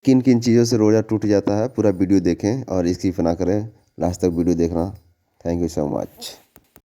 किन किन चीज़ों से रोज़ा टूट जाता है, पूरा वीडियो देखें और स्किप ना करें, लास्ट तक वीडियो देखना। Thank you so much.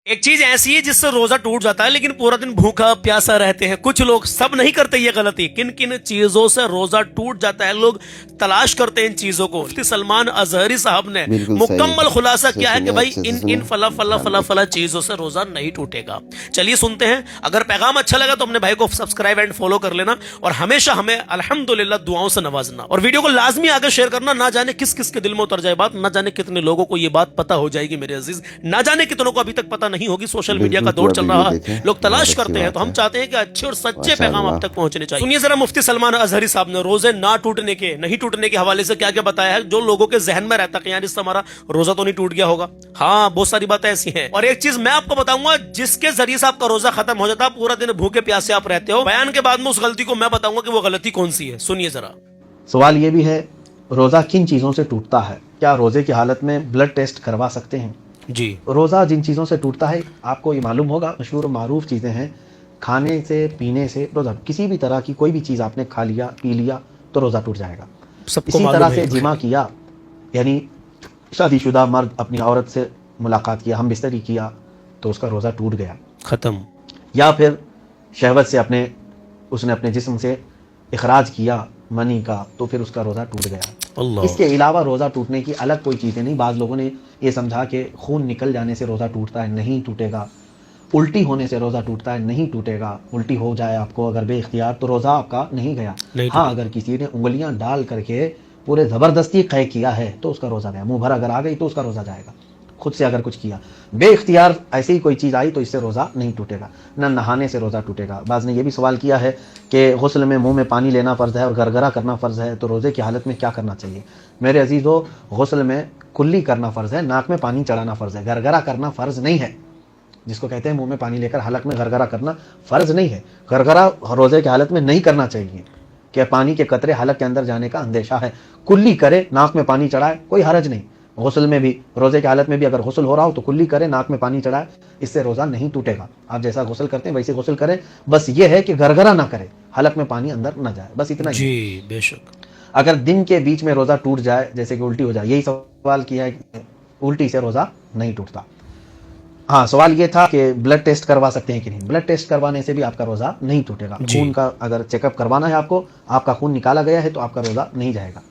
एक चीज ऐसी है जिससे रोजा टूट जाता है लेकिन पूरा दिन भूखा प्यासा रहते हैं कुछ लोग। सब नहीं करते ये गलती। किन किन चीजों से रोजा टूट जाता है, लोग तलाश करते हैं इन चीजों को। मुफ्ती सलमान अजहरी साहब ने बिल्कुल सही मुकम्मल खुलासा से किया है कि सुने, भाई अच्छे से इन सुने, इन फला फला ध्यान फला दें। फला चीजों से रोजा नहीं टूटेगा। चलिए सुनते हैं। अगर पैगाम अच्छा लगा तो अपने भाई को सब्सक्राइब एंड फॉलो कर लेना और हमेशा हमें अल्हम्दुलिल्लाह दुआओं से नवाजना और वीडियो को लाजमी आगे शेयर करना। ना जाने किस किस के दिल में उतर जाए बात, ना जाने कितने लोगों को ये बात पता हो जाएगी मेरे अजीज, ना जाने कितनों को अभी तक पता नहीं होगी। सोशल मीडिया का दौर चल रहा है, लोग तलाश करते हैं, तो हम चाहते हैं कि अच्छे और सच्चे पैगाम आप तक पहुंचने चाहिए। सुनिए जरा मुफ्ती सलमान अजहरी साहब ने रोजे ना टूटने के, नहीं टूटने के हवाले से क्या क्या बताया है, जो लोगों के जहन में रहता है कि यार इससे हमारा रोजा तो नहीं टूट गया होगा। हाँ, बहुत सारी बातें ऐसी हैं। और एक चीज मैं आपको बताऊंगा जिसके जरिए से आपका रोजा खत्म हो जाता है, पूरा दिन भूखे प्यासे आप रहते हो। बयान के बाद में उस गलती को मैं बताऊंगा कि वो गलती कौन सी है। सुनिए जरा। सवाल ये भी है, रोज़ा किन चीज़ों से टूटता है? क्या रोज़े की हालत में ब्लड टेस्ट करवा सकते हैं? जी, रोज़ा जिन चीज़ों से टूटता है आपको ये मालूम होगा, मशहूर मारूफ चीज़ें हैं। खाने से, पीने से रोज़ा, किसी भी तरह की कोई भी चीज़ आपने खा लिया, पी लिया तो रोज़ा टूट जाएगा। सबको इसी मालूम तरह है से ये। जिमा किया, यानी शादीशुदा मर्द अपनी औरत से मुलाकात किया, हम बिस्तरी किया तो उसका रोज़ा टूट गया। खत्म। या फिर शहवत से उसने अपने जिस्म से इखराज किया मनी का, तो फिर उसका रोज़ा टूट गया। अल्लाह। इसके अलावा रोज़ा टूटने की अलग कोई चीज़ें नहीं। बाज़ लोगों ने ये समझा कि खून निकल जाने से रोज़ा टूटता है, नहीं टूटेगा। उल्टी होने से रोज़ा टूटता है, नहीं टूटेगा। उल्टी हो जाए आपको अगर बेइख्तियार तो रोज़ा आपका नहीं गया। नहीं हाँ, अगर किसी ने उंगलियां डाल करके पूरे ज़बरदस्ती क़य किया है तो उसका रोज़ा गया। मुँह भर अगर आ गई तो उसका रोज़ा जाएगा। खुद से अगर कुछ किया बेइख्तियार ऐसी ही कोई चीज़ आई तो इससे रोज़ा नहीं टूटेगा। न नहाने से रोज़ा टूटेगा। बाज़ ने यह भी सवाल किया है कि गुस्ल में मुंह में पानी लेना फ़र्ज़ है और गरगरा करना फ़र्ज़ है, तो रोज़े की हालत में क्या करना चाहिए? मेरे अजीज़ों, गुस्ल में कुल्ली करना फ़र्ज़ है, नाक में पानी चढ़ाना फ़र्ज़ है, गरगरा करना फ़र्ज़ नहीं है। जिसको कहते हैं मुंह में पानी लेकर हलक में गरगरा करना फ़र्ज़ नहीं है। गरगरा रोज़े की हालत में नहीं करना चाहिए कि पानी के कतरे हलक के अंदर जाने का अंदेशा है। कुल्ली करे, नाक में पानी चढ़ाए, कोई हरज नहीं। गुस्ल में भी, रोज़े की हालत में भी अगर गुस्ल हो रहा हो तो कुल्ली करे, नाक में पानी चढ़ाए, इससे रोज़ा नहीं टूटेगा। आप जैसा गुस्ल करते हैं वैसे गुस्ल करें, बस ये है कि गरगरा ना करे, हलक में पानी अंदर ना जाए, बस इतना ही। जी बेशक। अगर दिन के बीच में रोज़ा टूट जाए, जैसे कि उल्टी हो जाए, यही सवाल किया है कि उल्टी से रोज़ा नहीं टूटता। हाँ, सवाल ये था कि ब्लड टेस्ट करवा सकते हैं कि नहीं। ब्लड टेस्ट करवाने से भी आपका रोज़ा नहीं टूटेगा। खून का अगर चेकअप करवाना है आपको, आपका खून निकाला गया है तो आपका रोज़ा नहीं जाएगा।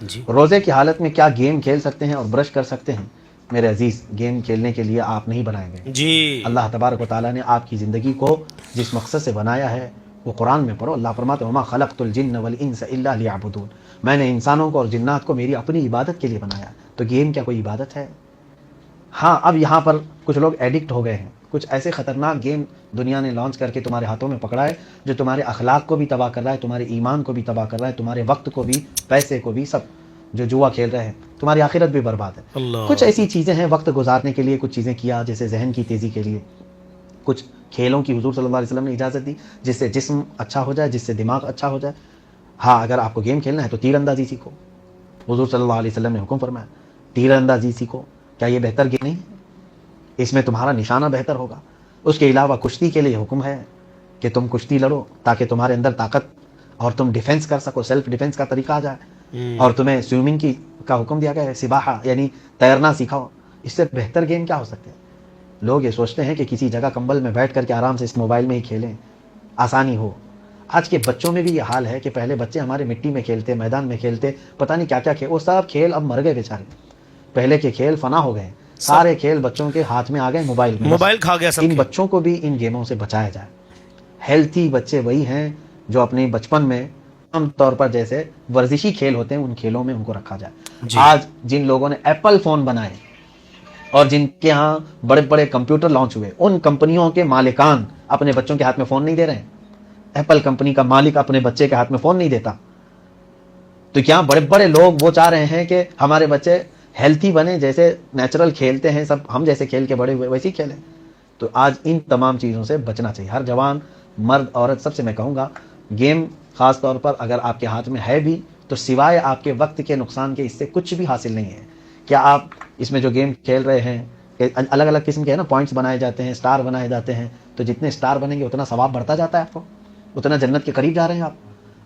जी, रोज़े की हालत में क्या गेम खेल सकते हैं और ब्रश कर सकते हैं? मेरे अजीज़, गेम खेलने के लिए आप नहीं बनाए गए। जी। अल्लाह तबारक व तआला ने आपकी ज़िंदगी को जिस मकसद से बनाया है वो कुरान में पढ़ो। अल्लाह फरमाते हैं, वमा खलक़तुल जिन्न वल इंसा इल्ला लियअबुदून, मैंने इंसानों को और जिन्नात को मेरी अपनी इबादत के लिए बनाया। तो गेम क्या कोई इबादत है? हाँ, अब यहाँ पर कुछ लोग एडिक्ट हो गए हैं। कुछ ऐसे ख़तरनाक गेम दुनिया ने लॉन्च करके तुम्हारे हाथों में पकड़ा है जो तुम्हारे अखलाक को भी तबाह कर रहा है, तुम्हारे ईमान को भी तबाह कर रहा है, तुम्हारे वक्त को भी, पैसे को भी, सब। जो जुआ खेल रहे हैं, तुम्हारी आखिरत भी बर्बाद है। अल्लाह। कुछ ऐसी चीज़ें हैं वक्त गुजारने के लिए, कुछ चीज़ें किया जैसे जहन की तेज़ी के लिए। कुछ खेलों की हुजूर सल्लल्लाहु अलैहि वसल्लम ने इजाज़त दी जिससे जिस्म अच्छा हो जाए, जिससे दिमाग अच्छा हो जाए। हाँ, अगर आपको गेम खेलना है तो तीरंदाजी सीखो। हुजूर सल्लल्लाहु अलैहि वसल्लम ने हुक्म फरमाया, तीरंदाजी सीखो। क्या ये बेहतर गेम नहीं है? इसमें तुम्हारा निशाना बेहतर होगा। उसके अलावा कुश्ती के लिए हुक्म है कि तुम कुश्ती लड़ो ताकि तुम्हारे अंदर ताकत और तुम डिफेंस कर सको, सेल्फ डिफेंस का तरीका आ जाए। और तुम्हें स्विमिंग का हुक्म दिया गया है, सिबाहा यानी तैरना सिखाओ। इससे बेहतर गेम क्या हो सकते हैं? लोग ये सोचते हैं कि किसी जगह कंबल में बैठ करके आराम से इस मोबाइल में ही खेलें, आसानी हो। आज के बच्चों में भी ये हाल है कि पहले बच्चे हमारे मिट्टी में खेलते, मैदान में खेलते, पता नहीं क्या क्या खेल, वो सब खेल अब मर गए बेचारे। पहले के खेल फना हो गए, सारे खेल बच्चों के हाथ में आ गए मोबाइल में। मोबाइल खा गया सब। इन बच्चों को भी इन गेमों से बचाया जाए। हेल्थी बच्चे वही हैं जो अपने बचपन में आम तौर पर जैसे वर्जिशी खेल होते हैं उन खेलों में उनको रखा जाए। आज जिन लोगों ने एप्पल फोन बनाए और जिनके यहाँ बड़े बड़े कंप्यूटर लॉन्च हुए, उन कंपनियों के मालिकान अपने बच्चों के हाथ में फोन नहीं दे रहे हैं। एप्पल कंपनी का मालिक अपने बच्चे के हाथ में फोन नहीं देता। तो क्या बड़े बड़े लोग वो चाह रहे हैं कि हमारे बच्चे हेल्थी बने, जैसे नेचुरल खेलते हैं सब, हम जैसे खेल के बड़े हुए वैसे ही खेलें। तो आज इन तमाम चीज़ों से बचना चाहिए। हर जवान, मर्द, औरत, सबसे मैं कहूँगा, गेम ख़ास तौर पर अगर आपके हाथ में है भी तो सिवाय आपके वक्त के नुकसान के इससे कुछ भी हासिल नहीं है। क्या आप इसमें जो गेम खेल रहे हैं, अलग अलग किस्म के है ना, पॉइंट्स बनाए जाते हैं, स्टार बनाए जाते हैं, तो जितने स्टार बनेंगे उतना सवाब बढ़ता जाता है आपको, उतना जन्नत के करीब जा रहे हैं आप।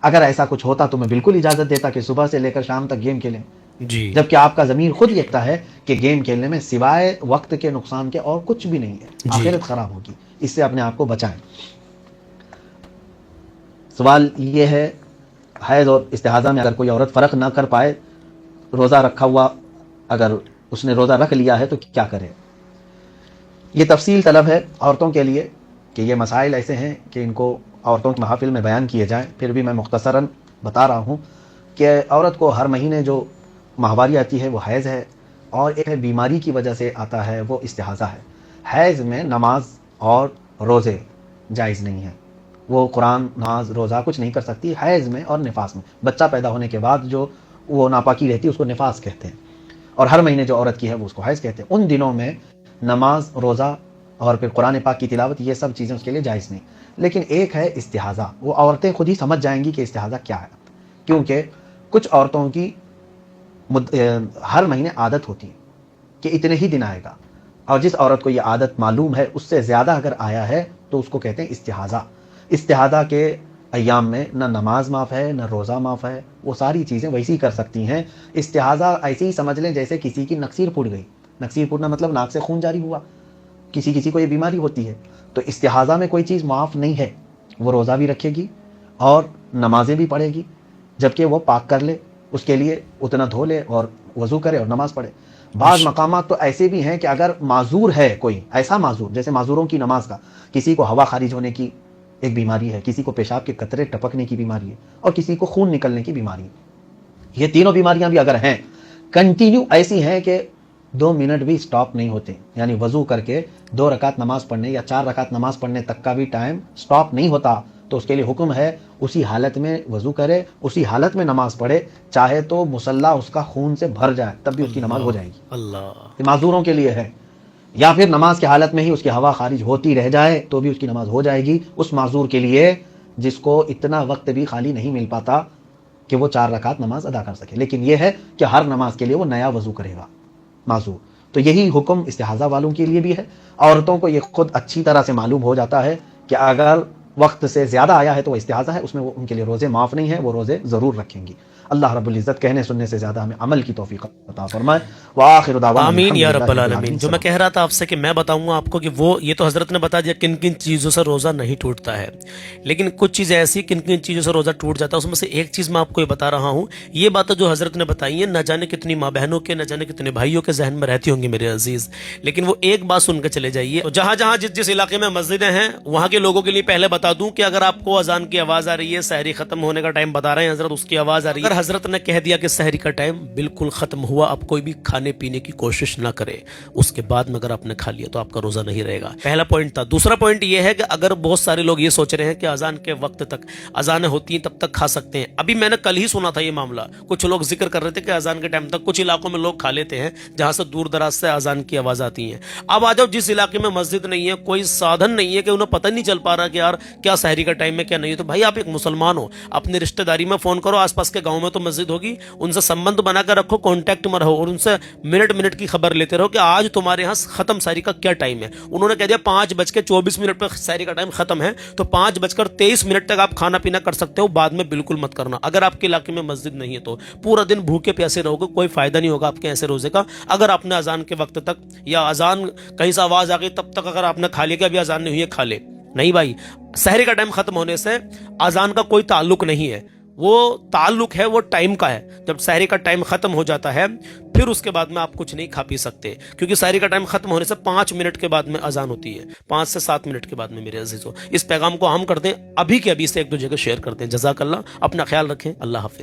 اگر ایسا کچھ ہوتا تو میں بالکل اجازت دیتا کہ صبح سے لے کر شام تک گیم کھیلیں، جی جبکہ آپ کا ضمیر خود لکھتا ہے کہ گیم کھیلنے میں سوائے وقت کے نقصان کے اور کچھ بھی نہیں ہے، آخرت خراب ہوگی، اس سے اپنے آپ کو بچائیں۔ سوال یہ ہے، حیض اور استحاضہ میں اگر کوئی عورت فرق نہ کر پائے، روزہ رکھا ہوا اگر اس نے روزہ رکھ لیا ہے تو کیا کرے؟ یہ تفصیل طلب ہے عورتوں کے لیے کہ یہ مسائل ایسے ہیں کہ ان کو عورتوں کی محافل میں بیان کیے جائیں، پھر بھی میں مختصراً بتا رہا ہوں کہ عورت کو ہر مہینے جو ماہواری آتی ہے وہ حیض ہے، اور ایک بیماری کی وجہ سے آتا ہے وہ استحاضہ ہے۔ حیض میں نماز اور روزے جائز نہیں ہیں، وہ قرآن، نماز، روزہ کچھ نہیں کر سکتی حیض میں اور نفاس میں۔ بچہ پیدا ہونے کے بعد جو وہ ناپاکی رہتی ہے اس کو نفاس کہتے ہیں، اور ہر مہینے جو عورت کی ہے وہ اس کو حیض کہتے ہیں۔ ان دنوں میں نماز، روزہ اور پھر قرآن پاک کی تلاوت، یہ سب چیزیں اس کے لیے جائز نہیں۔ لیکن ایک ہے استحاضہ، وہ عورتیں خود ہی سمجھ جائیں گی کہ استحاضہ کیا ہے، کیونکہ کچھ عورتوں کی ہر مہینے عادت ہوتی ہے کہ اتنے ہی دن آئے گا، اور جس عورت کو یہ عادت معلوم ہے اس سے زیادہ اگر آیا ہے تو اس کو کہتے ہیں استحاضہ۔ استحاضہ کے ایام میں نہ نماز معاف ہے نہ روزہ معاف ہے، وہ ساری چیزیں ویسی کر سکتی ہیں۔ استحاضہ ایسے ہی سمجھ لیں جیسے کسی کی نکسیر پھوٹ گئی، نکسیر پھوٹنا مطلب ناک سے خون جاری ہوا، کسی کو یہ بیماری ہوتی ہے، تو استحاضہ میں کوئی چیز معاف نہیں ہے، وہ روزہ بھی رکھے گی اور نمازیں بھی پڑھے گی، جبکہ وہ پاک کر لے، اس کے لیے اتنا دھو لے اور وضو کرے اور نماز پڑھے۔ بعض مقامات تو ایسے بھی ہیں کہ اگر معذور ہے کوئی ایسا معذور، جیسے معذوروں کی نماز کا، کسی کو ہوا خارج ہونے کی ایک بیماری ہے، کسی کو پیشاب کے قطرے ٹپکنے کی بیماری ہے، اور کسی کو خون نکلنے کی بیماری ہے، یہ تینوں بیماریاں بھی اگر ہیں کنٹینیو ایسی ہیں کہ 2 منٹ بھی سٹاپ نہیں ہوتے، یعنی وضو کر کے 2 رکعت نماز پڑھنے یا 4 رکعت نماز پڑھنے تک کا بھی ٹائم سٹاپ نہیں ہوتا، تو اس کے لیے حکم ہے اسی حالت میں وضو کرے، اسی حالت میں نماز پڑھے، چاہے تو مصلی اس کا خون سے بھر جائے تب بھی اس کی نماز ہو جائے گی۔ اللہ، یہ معذوروں کے لیے ہے، یا پھر نماز کے حالت میں ہی اس کی ہوا خارج ہوتی رہ جائے تو بھی اس کی نماز ہو جائے گی، اس معذور کے لیے جس کو اتنا وقت بھی خالی نہیں مل پاتا کہ وہ 4 رکعت نماز ادا کر سکے۔ لیکن یہ ہے کہ ہر نماز کے لیے وہ نیا وضو کرے گا معذور۔ تو یہی حکم استحاضہ والوں کے لیے بھی ہے۔ عورتوں کو یہ خود اچھی طرح سے معلوم ہو جاتا ہے کہ اگر وقت سے زیادہ آیا ہے تو وہ استحاضہ ہے، اس میں وہ ان کے لیے روزے معاف نہیں ہیں، وہ روزے ضرور رکھیں گی۔ اللہ رب العزت کہنے سننے سے زیادہ ہمیں عمل کی توفیق عطا فرمائے۔ وآخر دعوانا آمین یا رب الحمدللہ العالمین۔ جو میں کہہ رہا تھا آپ سے کہ میں بتاؤں گا آپ کو کہ وہ یہ تو حضرت نے بتا دیا کن کن چیزوں سے روزہ نہیں ٹوٹتا ہے، لیکن کچھ چیزیں ایسی کن کن چیزوں سے روزہ ٹوٹ جاتا ہے، اس میں سے ایک چیز میں آپ کو یہ بتا رہا ہوں۔ یہ باتیں جو حضرت نے بتائی ہیں نہ جانے کتنی ماں بہنوں کے نہ جانے کتنے بھائیوں کے ذہن میں رہتی ہوں گی میرے عزیز، لیکن وہ ایک بات سن کے چلے جائیے۔ تو جہاں جہاں جس علاقے میں مسجدیں ہیں وہاں کے لوگوں کے لیے پہلے بتا دوں کہ اگر آپ کو اذان کی آواز آ رہی ہے، سحری ختم ہونے کا ٹائم بتا رہے ہیں حضرت، اس کی آواز آ رہی ہے، اگر حضرت نے کہہ دیا کہ سحری کا ٹائم بالکل ختم ہوا، اب کوئی بھی کھانے پینے کی کوشش نہ کرے، اس کے بعد میں اگر آپ نے کھا لیا تو آپ کا روزہ نہیں رہے گا۔ پہلا پوائنٹ تھا۔ دوسرا پوائنٹ یہ ہے کہ اگر بہت سارے لوگ یہ سوچ رہے ہیں کہ اذان کے وقت تک اذانیں ہوتی ہیں تب تک کھا سکتے ہیں، ابھی میں نے کل ہی سنا تھا یہ معاملہ، کچھ لوگ ذکر کر رہے تھے کہ اذان کے ٹائم تک کچھ علاقوں میں لوگ کھا لیتے ہیں جہاں سے دور دراز سے اذان کی آواز آتی ہیں۔ اب آ جاؤ جس علاقے میں مسجد نہیں ہے، کوئی سادھن نہیں ہے، کہ انہیں پتہ نہیں چل پا رہا کہ یار کیا سحری کا ٹائم ہے کیا نہیں ہے، تو بھائی آپ ایک مسلمان ہو، اپنی رشتہ داری میں فون کرو، آس پاس کے گاؤں میں تو مسجد ہوگی، ان سے سمبند بنا کر رکھو، کانٹیکٹ میں رہو اور ان سے منٹ کی خبر لیتے رہو کہ آج تمہارے یہاں ختم سحری کا کیا ٹائم ہے۔ انہوں نے کہہ دیا 5:24 پہ سحری کا ٹائم ختم ہے، تو 5:23 تک آپ کھانا پینا کر سکتے ہو، بعد میں بالکل مت کرنا۔ اگر آپ کے علاقے میں مسجد نہیں ہے تو پورا دن بھوکے پیاسے رہو گے، کوئی فائدہ نہیں ہوگا آپ کے ایسے روزے کا۔ اگر آپ نے اذان کے وقت تک یا اذان کہیں سے آواز آ گئی تب تک اگر آپ نے کھا لیا کہ ابھی اذان نہیں ہوئی ہے کھا لے، نہیں بھائی، سحری کا ٹائم ختم ہونے سے اذان کا کوئی تعلق نہیں ہے، وہ تعلق ہے وہ ٹائم کا ہے۔ جب سحری کا ٹائم ختم ہو جاتا ہے پھر اس کے بعد میں آپ کچھ نہیں کھا پی سکتے، کیونکہ سحری کا ٹائم ختم ہونے سے 5 منٹ کے بعد میں اذان ہوتی ہے، 5 سے 7 منٹ کے بعد میں میرے عزیزو۔ اس پیغام کو عام کر دیں، ابھی کے ابھی سے 1-2 جگہ شیئر کر دیں۔ جزاک اللہ، اپنا خیال رکھیں، اللہ حافظ۔